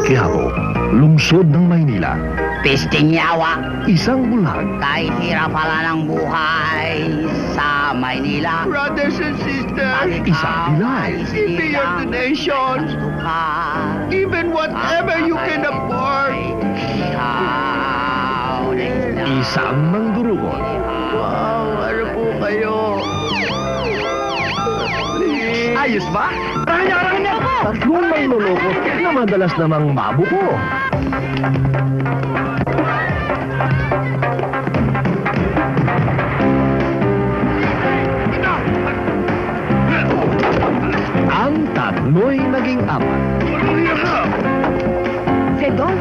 Quiapo, lungsod ng Maynila. Pisting yawa, Isang bulag, kahit hirap pala ng buhay sa Maynila. Brothers and sisters, Isang pilay. give me your donations. Even whatever you can afford. isang mangdurugon. Wow, ano po kayo? Please. Ayos ba? Arangin niya ako! Tatlong manloloko na madalas namang mabuko. Ang tatlo'y naging apat. Sedong?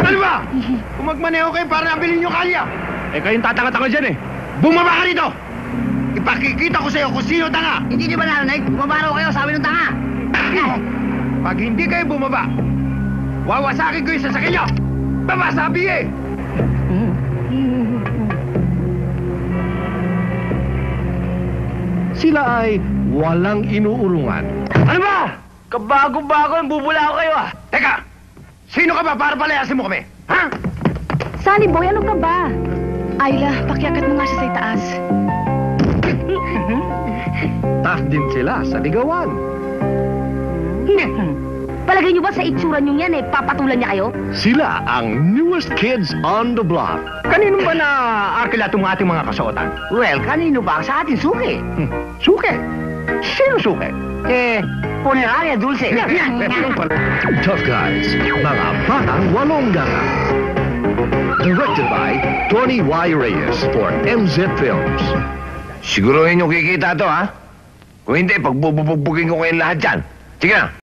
Ano ba? Kung magmaneho kayo para nabilin yung kalya. Eh kayong tatanga-tanga dyan eh. Bumaba ka dito! Ipakikita ko sa'yo kung sino tanga. Hindi niyo ba narinig? Bumabaro kayo, sabi ng tanga. Pag hindi kayo bumaba, wawasakin ko yung sasakyan nyo. Baba, sabi eh! Sila ay walang inuurungan. Ano ba? Kabago-bago ang bubula ko kayo ah. Teka, sino ka ba para palayasin mo kami? Ha? Sunny Boy, ano ka ba? Ayla, pakiakit mo nga siya sa itaas. Tas din sila sa ligawan. Palagay niyo ba sa itsura niyo yan papatulan niya kayo? Sila ang newest kids on the block. Kanino ba na arkila itong ating mga kasuotan? Well, kanino ba? Sa atin, suki. Suke? Sino suke? Puneraria Dulce. Tough guys, mga batang walong gana. Directed by Tony Y. Reyes for MZ Films. Siguruhin nyo kikita to, ha? Kung hindi, pagbubugbugin ko kayong lahat dyan. Sige na.